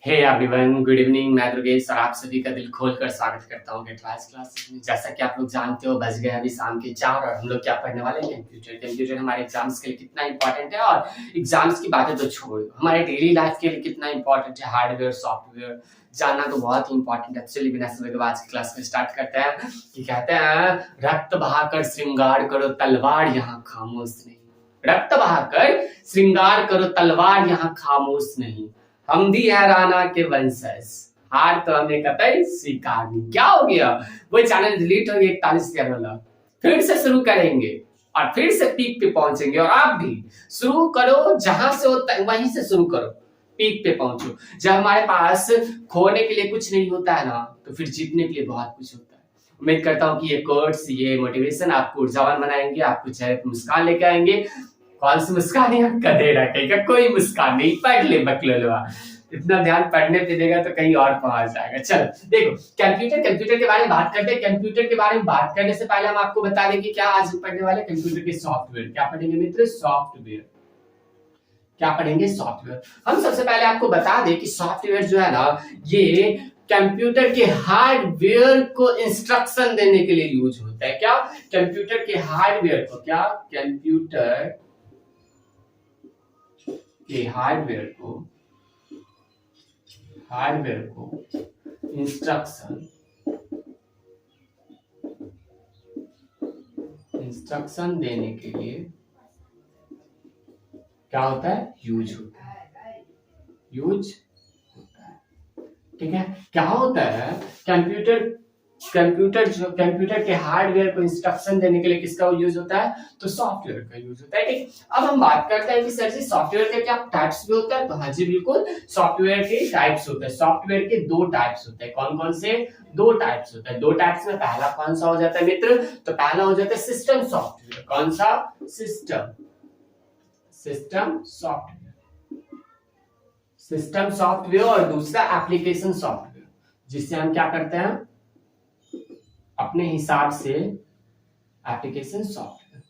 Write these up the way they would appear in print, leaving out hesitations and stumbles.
Hey everyone, good evening. मैं दुर्गेश और आप सभी का दिल खोलकर स्वागत करता हूँ एडवांस क्लासेस में। जैसा कि आप लोग जानते हो, बज गए अभी शाम के 4 और हम लोग क्या पढ़ने वाले हैं? कंप्यूटर हमारे एग्जाम्स के लिए कितना इंपॉर्टेंट है। और एग्जाम्स की बातें तो छोड़ो, हमारे डेली लाइफ के लिए कितना इंपॉर्टेंट है। हार्डवेयर सॉफ्टवेयर जानना तो बहुत ही इंपॉर्टेंट है। चलिए बिना समय के आज की क्लास में स्टार्ट करते हैं। कि कहते हैं, रक्त बहाकर श्रृंगार करो, तलवार यहाँ खामोश नहीं। रक्त बहाकर श्रृंगार करो, तलवार यहाँ खामोश नहीं। हम भी है राणा के वंशज, हार तो हमें कतई स्वीकार नहीं। क्या हो गया? वो चैनल डिलीट हो गया 41 वाला। फिर से शुरू करेंगे और फिर से पीक पे पहुंचेंगे। और आप भी शुरू करो, जहां से होता है वहीं से शुरू करो, पीक पे पहुंचो। जब हमारे पास खोने के लिए कुछ नहीं होता है ना, तो फिर जीतने के लिए बहुत कुछ होता है। उम्मीद करता हूँ कि ये कोर्स, ये मोटिवेशन आपको ऊर्जावान बनाएंगे, आपको चेहरे पर मुस्कान लेके आएंगे। कौन सी मुस्कान है? कदेरा कहीं का कोई मुस्कान नहीं। पढ़ ले बकलोलवा, इतना ध्यान पढ़ने पे देगा तो कहीं और पहुंच जाएगा। चलो देखो, कंप्यूटर के बारे में बात करते हैं। कंप्यूटर के बारे में बात करने से पहले हम आपको बता दें कि क्या आज पढ़ने वाले कंप्यूटर के सॉफ्टवेयर। क्या पढ़ेंगे मित्र? सॉफ्टवेयर। क्या पढ़ेंगे? सॉफ्टवेयर। हम सबसे पहले आपको बता दें कि सॉफ्टवेयर जो है ना, ये कंप्यूटर के हार्डवेयर को इंस्ट्रक्शन देने के लिए यूज होता है। क्या? कंप्यूटर के हार्डवेयर को, क्या कंप्यूटर के हार्डवेयर को इंस्ट्रक्शन देने के लिए क्या होता है? यूज होता है। ठीक है। क्या होता है? कंप्यूटर के हार्डवेयर को इंस्ट्रक्शन देने के लिए किसका यूज होता है? तो सॉफ्टवेयर का यूज होता है। ठीक। अब हम बात करते हैं कि सर जी सॉफ्टवेयर के क्या टाइप्स भी होता है? तो हाँ जी बिल्कुल, सॉफ्टवेयर के टाइप्स होते हैं। सॉफ्टवेयर के दो टाइप्स होते हैं। कौन कौन से? दो टाइप्स होते हैं। दो टाइप्स में पहला कौन सा हो जाता है मित्र? तो पहला हो जाता है सिस्टम सॉफ्टवेयर। कौन सा? सिस्टम सॉफ्टवेयर और दूसरा एप्लीकेशन सॉफ्टवेयर, जिससे हम क्या करते हैं अपने हिसाब से एप्लीकेशन सॉफ्टवेयर।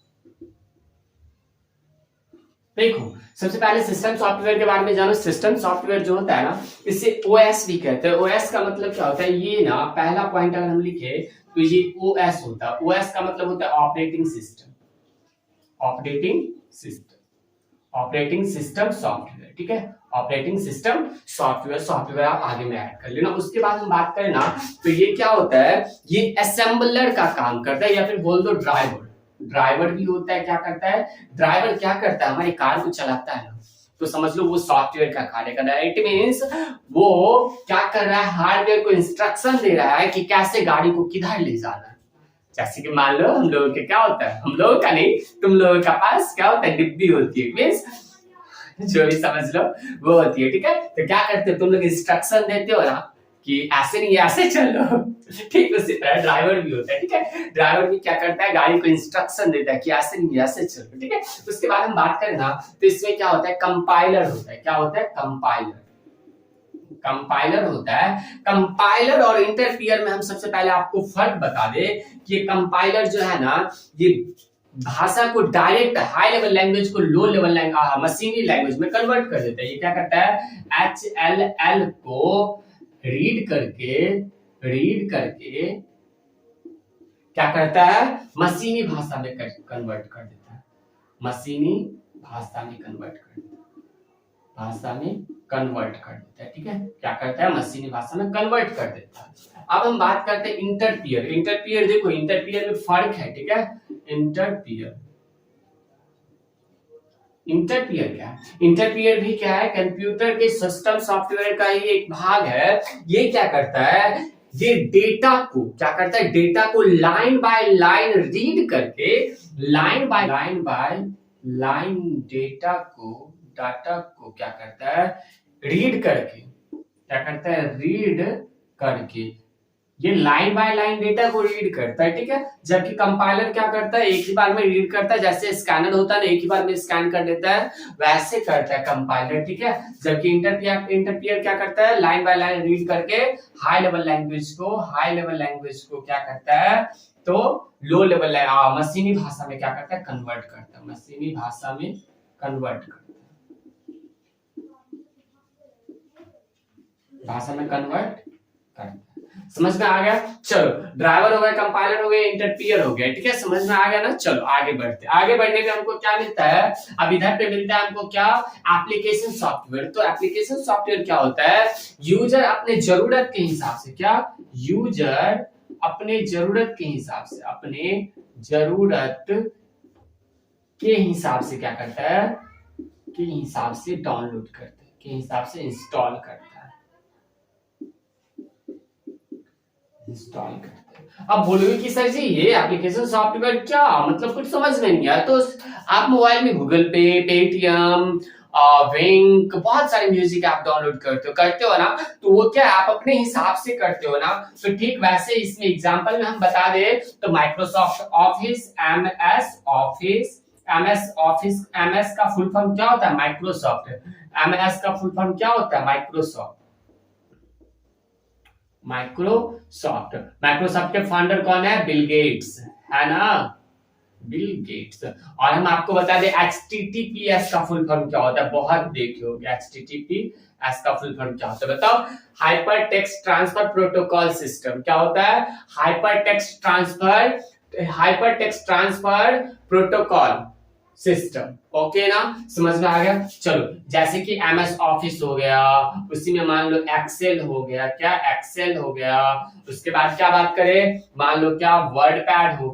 देखो, सबसे पहले सिस्टम सॉफ्टवेयर के बारे में जानो। सिस्टम सॉफ्टवेयर जो होता है ना, इसे ओएस भी कहते हैं। ओएस का मतलब क्या होता है? ये ना पहला पॉइंट अगर हम लिखे तो ये ओएस होता है। ओएस का मतलब होता है ऑपरेटिंग सिस्टम सॉफ्टवेयर। ठीक है, ऑपरेटिंग सिस्टम सॉफ्टवेयर आप आगे में ऐड कर लेना। उसके बाद हम बात करें ना, तो ये क्या होता है? ये असेंबलर का काम करता है, या फिर बोल दो ड्राइवर भी होता है। क्या करता है? ड्राइवर क्या करता है? हमारी कार को चलाता है ना, तो समझ लो वो सॉफ्टवेयर का कार्य कर रहा है। इट मींस वो क्या कर रहा है? हार्डवेयर को इंस्ट्रक्शन दे रहा है कि कैसे गाड़ी को किधर ले जाना है। जैसे कि मान लो हम लोगों के क्या होता है, हम लोगों का नहीं, तुम लोगों का पास क्या होता है? डिब्बी होती है, मींस जो भी समझ लो वो होती है। ठीक है, तो क्या करते हो तुम लोग? इंस्ट्रक्शन देते हो ना कि ऐसे नहीं ऐसे चलो। ठीक, उसी तरह ड्राइवर भी होता है। ठीक है, ड्राइवर भी क्या करता है? गाड़ी को इंस्ट्रक्शन देता है कि ऐसे नहीं ऐसे चलो। ठीक है, उसके बाद हम बात करें ना, तो इसमें क्या होता है? कंपाइलर होता है। क्या होता है? कंपाइलर होता है। कंपाइलर और इंटरफियर में हम सबसे पहले आपको फर्क बता दे कि ये कंपाइलर जो है ना, ये भाषा को डायरेक्ट हाई लेवल लैंग्वेज को लो लेवल लैंग्वेज, मशीनी लैंग्वेज में कन्वर्ट कर देता है। ये क्या करता है? HLL को रीड करके क्या करता है? मशीनी भाषा में कन्वर्ट कर देता है। ठीक है, क्या करता है? मशीनी भाषा में कन्वर्ट कर देता है। अब हम बात करते हैं इंटरफियर। देखो, इंटरफियर में फर्क है। ठीक है, इंटरफियर क्या है? इंटरफियर भी क्या है? कंप्यूटर के सिस्टम सॉफ्टवेयर का ही एक भाग है। ये क्या करता है? ये डेटा को क्या करता है? डेटा को लाइन बाय लाइन रीड करके, लाइन बाय लाइन डाटा को क्या करता है? रीड करके ये लाइन बाय लाइन डेटा को रीड करता है। ठीक है, जबकि कंपाइलर क्या करता है? एक ही बार में रीड करता है। जैसे स्कैनर होता है ना, एक ही बार में स्कैन कर देता है, वैसे करता है कंपाइलर। ठीक है, जबकि इंटरफियर क्या करता है? लाइन बाय लाइन रीड करके हाई लेवल लैंग्वेज को क्या करता है? तो लो लेवल मशीनी भाषा में क्या करता है? कन्वर्ट करता है। भाषा में कन्वर्ट करता है। समझ में आ गया? चलो, ड्राइवर हो गया, कंपाइलर हो गया, इंटरप्रियर हो गया, ठीक है, समझ में आ गया ना? चलो आगे बढ़ते हैं। आगे बढ़ने पे हमको क्या मिलता है? अब इधर पे मिलता है हमको क्या? Application software. तो एप्लीकेशन सॉफ्टवेयर क्या होता है? यूजर अपने जरूरत के हिसाब से, क्या? यूजर अपने जरूरत के हिसाब से, अपने जरूरत के हिसाब से क्या करता है? के हिसाब से डाउनलोड करता है, के हिसाब से इंस्टॉल करता है, इंस्टॉल करते हैं। अब बोलोगे कि सर जी ये एप्लीकेशन सॉफ्टवेयर क्या मतलब, कुछ समझ में नहीं आया। तो आप मोबाइल में गूगल पे, पेटीएम, विंक, बहुत सारे म्यूजिक ऐप डाउनलोड करते हो ना, तो वो क्या आप अपने हिसाब से करते हो ना। तो ठीक वैसे इसमें एग्जांपल में हम बता दे तो माइक्रोसॉफ्ट ऑफिस, एमएस का फुल फॉर्म क्या होता है? माइक्रोसॉफ्ट। एमएस का फुल फॉर्म क्या होता है? माइक्रोसॉफ्ट। माइक्रोसॉफ्ट के फाउंडर कौन है? बिल गेट्स, है ना? Bill Gates. और हम आपको बता दें HTTPS का फुल फॉर्म क्या होता है? बहुत देखे होंगे HTTPS का फुल फॉर्म क्या होता है, बताओ? Hyper text transfer protocol system. क्या होता है? Hyper text transfer protocol system. Okay ना? समझ में आ गया? चलो, जैसे कि MS ऑफिस हो गया, उसी में मान लो एक्सेल हो गया, क्या? एक्सेल हो गया। उसके बाद क्या बात करें? मान लो क्या? वर्ड पैड हो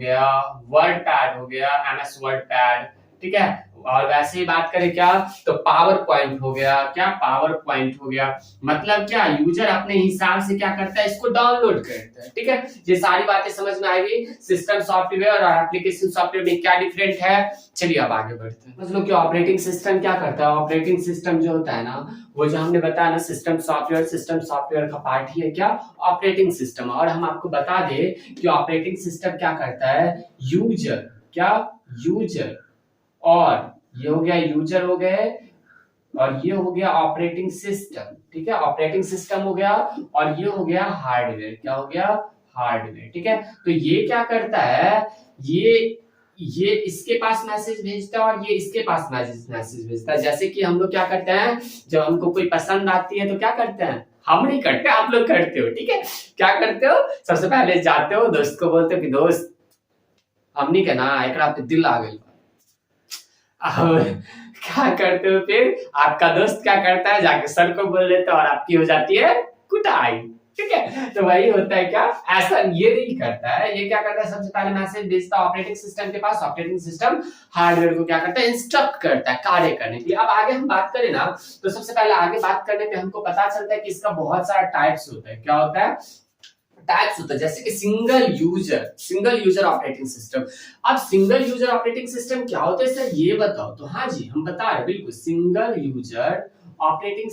गया, MS वर्ड पैड, ठीक है। और वैसे ही बात करें क्या, तो पावर पॉइंट हो गया, क्या? पावर पॉइंट हो गया। मतलब क्या, यूजर अपने हिसाब से क्या करता है? इसको डाउनलोड करता है, ठीक है। ये सारी बातें समझ में आएगी। सिस्टम सॉफ्टवेयर और एप्लीकेशन सॉफ्टवेयर में क्या डिफरेंट है। चलिए अब आगे बढ़ते हैं। मतलब कि ऑपरेटिंग सिस्टम क्या करता है? ऑपरेटिंग सिस्टम जो होता है ना, वो जो हमने बताया ना, सिस्टम सॉफ्टवेयर का पार्ट ही है क्या? Operating system. और हम आपको बता दें कि ऑपरेटिंग सिस्टम क्या करता है? यूजर, क्या? यूजर, और ये हो गया यूजर हो गए, और ये हो गया ऑपरेटिंग सिस्टम, ठीक है। ऑपरेटिंग सिस्टम हो गया, और ये हो गया हार्डवेयर। क्या हो गया? हार्डवेयर, ठीक है। तो ये क्या करता है? ये इसके पास मैसेज भेजता है, और ये इसके पास मैसेज भेजता है। जैसे कि हम लोग क्या करते हैं, जब हमको कोई पसंद आती है तो क्या करते हैं? हम नहीं करते, आप लोग करते हो, ठीक है। क्या करते हो? सबसे पहले जाते हो, दोस्त को बोलते हो कि दोस्त हमनी के ना एकरा पे दिल आ गई। क्या करते हो फिर? आपका दोस्त क्या करता है? जाके सर को बोल देता है, और आपकी हो जाती है कुटाई, ठीक है। तो वही होता है क्या? ऐसा ये नहीं करता है। ये क्या करता है? सबसे पहले मैसेज भेजता है ऑपरेटिंग सिस्टम के पास। ऑपरेटिंग सिस्टम हार्डवेयर को क्या करता है? इंस्ट्रक्ट करता है कार्य करने के लिए। अब आगे हम बात करें ना, तो सबसे पहले आगे बात करने पे हमको पता चलता है कि इसका बहुत सारा टाइप्स होता है। क्या होता है? टाइप्स होता है। जैसे कि सिंगल यूजर ऑपरेटिंग सिस्टम। अब सिंगल यूजर ऑपरेटिंग सिस्टम क्या होता है सर, ये बताओ। तो हाँ जी, हम बता रहे बिल्कुल, सिंगल यूजर ऑपरेटिंग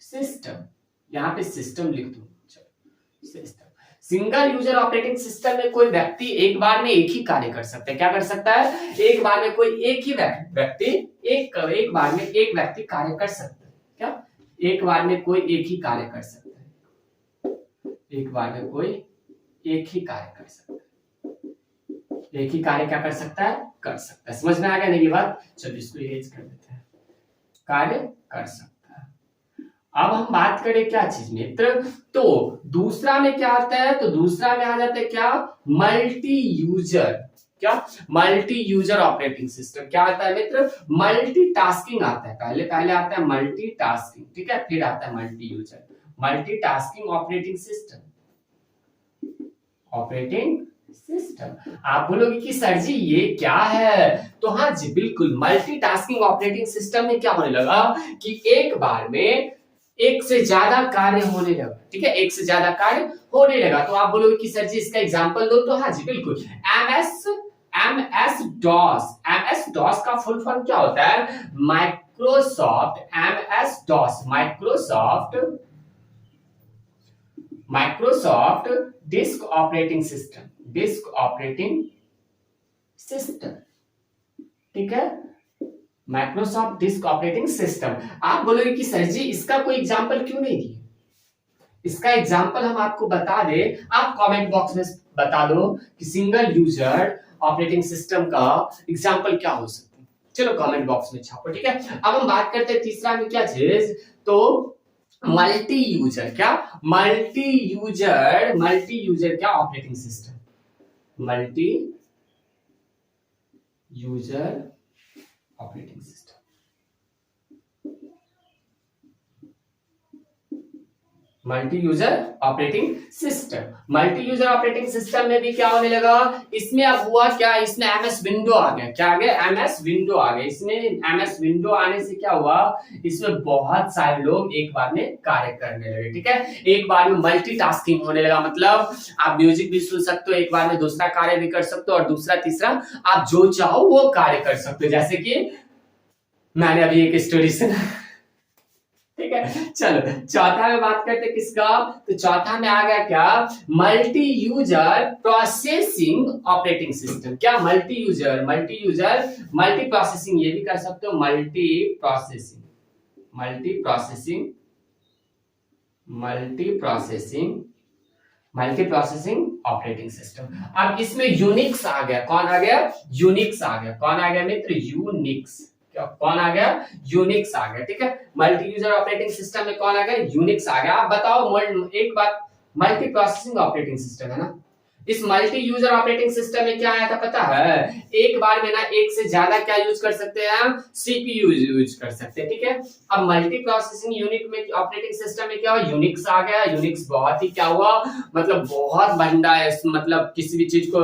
सिस्टम, यहाँ पे सिस्टम लिख दो, system. Single user operating system में कोई व्यक्ति एक बार में एक ही कार्य कर सकता है। क्या कर सकता है? एक बार में कोई एक ही व्यक्ति एक बार में एक व्यक्ति कार्य कर सकता है। क्या? एक बार में कोई एक ही कार्य कर सकता है। एक बार में कोई एक ही कार्य कर सकता है। एक ही कार्य क्या कर सकता है? कर सकता है। समझ में आ गया नहीं ये बात? चलो इसको इरेज कर देते हैं। कार्य कर सकता है। अब हम बात करें क्या चीज मित्र, तो दूसरा में क्या आता है? तो दूसरा में आ जाता है क्या? Multi user. क्या? Multi user operating system. क्या आता है मित्र? मल्टीटास्किंग आता है। पहले आता है मल्टीटास्किंग, ठीक है, फिर आता है multi user. Multitasking operating system. आप बोलोगे कि सर जी ये क्या है? तो हाँ जी बिल्कुल, मल्टीटास्किंग ऑपरेटिंग सिस्टम में क्या होने लगा कि एक बार में एक से ज्यादा कार्य होने लगा, ठीक है, एक से ज्यादा कार्य होने लगा। तो आप बोलोगे कि सर जी इसका एग्जांपल दो। तो हाँ जी बिल्कुल, MS DOS का फुल फॉर्म क्या होता है? माइक्रोसॉफ्ट डिस्क ऑपरेटिंग सिस्टम, ठीक है, माइक्रोसॉफ्ट डिस्क ऑपरेटिंग सिस्टम। आप बोलोगे कि सर जी इसका कोई एग्जांपल क्यों नहीं दिए? इसका एग्जांपल हम आपको बता दें, आप कमेंट बॉक्स में बता दो कि सिंगल यूजर ऑपरेटिंग सिस्टम का एग्जांपल क्या हो सकता है। चलो कमेंट बॉक्स में छापो, ठीक है। अब हम बात करते हैं तीसरा में क्या चीज, तो मल्टी यूजर क्या, मल्टी यूजर क्या operating system, multi user operating system. Multi user operating system, multi user operating system में भी क्या होने लगा, इसमें अब हुआ क्या, इसमें एमएस विंडो आ गया, क्या आ गया, एमएस विंडो आ गया। इसमें एमएस विंडो आने से क्या हुआ, इसमें बहुत सारे लोग एक बार में कार्य करने लगे, ठीक है, एक बार में मल्टीटास्किंग होने लगा, मतलब आप म्यूजिक भी सुन सकते हो, एक बार में दूसरा कार्य भी कर सकते हो, और दूसरा तीसरा आप जो चाहो वो कार्य कर सकते हो। जैसे कि मैंने अभी एक स्टोरी सुना, ठीक है। चलो चौथा में बात करते किसका, तो चौथा में आ गया क्या, multi user processing operating system. क्या मल्टी यूजर मल्टी प्रोसेसिंग, ये भी कर सकते हो, मल्टी प्रोसेसिंग ऑपरेटिंग सिस्टम। अब इसमें यूनिक्स आ गया, कौन आ गया, यूनिक्स आ गया, कौन आ गया मित्र, यूनिक्स, कौन आ गया, यूनिक्स आ गया, ठीक है। मल्टी यूजर ऑपरेटिंग सिस्टम में कौन आ गया, यूनिक्स आ गया। आप बताओ एक बात, मल्टी प्रोसेसिंग ऑपरेटिंग सिस्टम है ना, इस मल्टी यूजर ऑपरेटिंग सिस्टम में क्या आया था पता है, एक बार में ना एक से ज्यादा क्या यूज कर सकते हैं हम, सीपीयू यूज कर सकते हैं, ठीक है। अब मल्टी प्रोसेसिंग यूनिट में ऑपरेटिंग सिस्टम में क्या हुआ, यूनिक्स आ गया। यूनिक्स बहुत ही क्या हुआ, मतलब बहुत बंदा है, मतलब किसी भी चीज को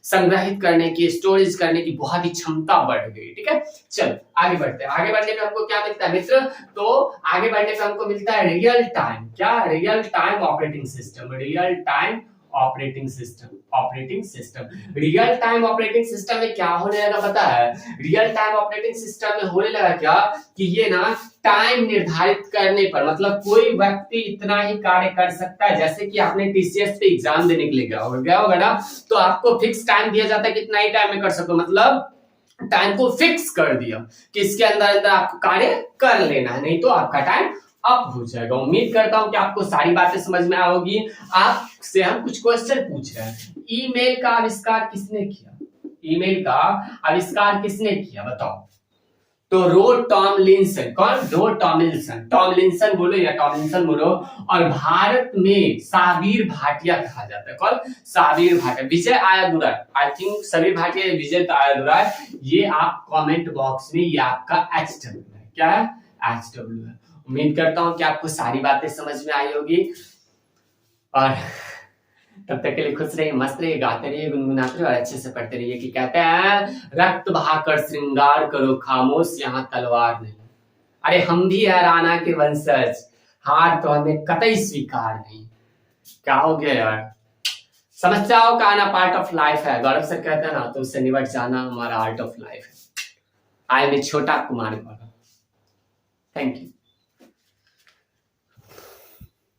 संग्रहित करने की, स्टोरेज करने की बहुत ही क्षमता बढ़ गई, ठीक है। चलो आगे बढ़ते हैं, आगे बढ़ने पे हमको क्या मिलता है मित्र, तो आगे बढ़ने पे हमको मिलता है रियल टाइम, क्या, real time operating system, real time operating system. Real time operating system में क्या होने लगा पता है, रियल टाइम ऑपरेटिंग सिस्टम में होने लगा क्या, कि ये ना टाइम निर्धारित करने पर, मतलब कोई व्यक्ति इतना ही कार्य कर सकता है, जैसे कि आपने टीसीएस पे एग्जाम देने के लिए गया होगा ना, तो आपको फिक्स टाइम दिया जाता है, कितना ही टाइम में कर सको, मतलब टाइम को फिक्स कर दिया कि इसके अंदर आपको कार्य कर लेना है, नहीं तो आपका टाइम अप हो जाएगा। उम्मीद करता हूं कि आपको सारी बातें समझ में आ होगी। आपसे हम कुछ क्वेश्चन पूछ रहे हैं, ईमेल का आविष्कार किसने किया, ईमेल का आविष्कार किसने किया बताओ, तो रो टॉमलिंसन, कौन, रो टॉमलिंसन बोलो या टॉमलिंसन बोलो, और भारत में साबिर भाटिया कहा जाता है, कौन, साबिर भाटिया, विजय आयरदुराय, आई थिंक साबिर भाटिया विजय आयरदुराय, ये आप कमेंट बॉक्स में, ये आपका HW है, क्या है, HW है। उम्मीद करता हूं कि आपको सारी बातें समझ में आई होगी, और तब तक के लिए खुश रहिए, मस्त रहिए, गाते रहिए, गुनगुनाते रहिए और अच्छे से पढ़ते रहिए। कि कहते हैं रक्त बहाकर श्रृंगार करो, खामोश यहाँ तलवार नहीं। अरे हम भी है राणा के वंशज, हार तो हमें कतई स्वीकार नहीं। क्या हो गया यार, समस्याओं का आना पार्ट ऑफ लाइफ है, गौरव सर कहते हैं ना, तो उससे निपट जाना हमारा आर्ट ऑफ लाइफ है। आई एम छोटा कुमार गौरव, थैंक यू।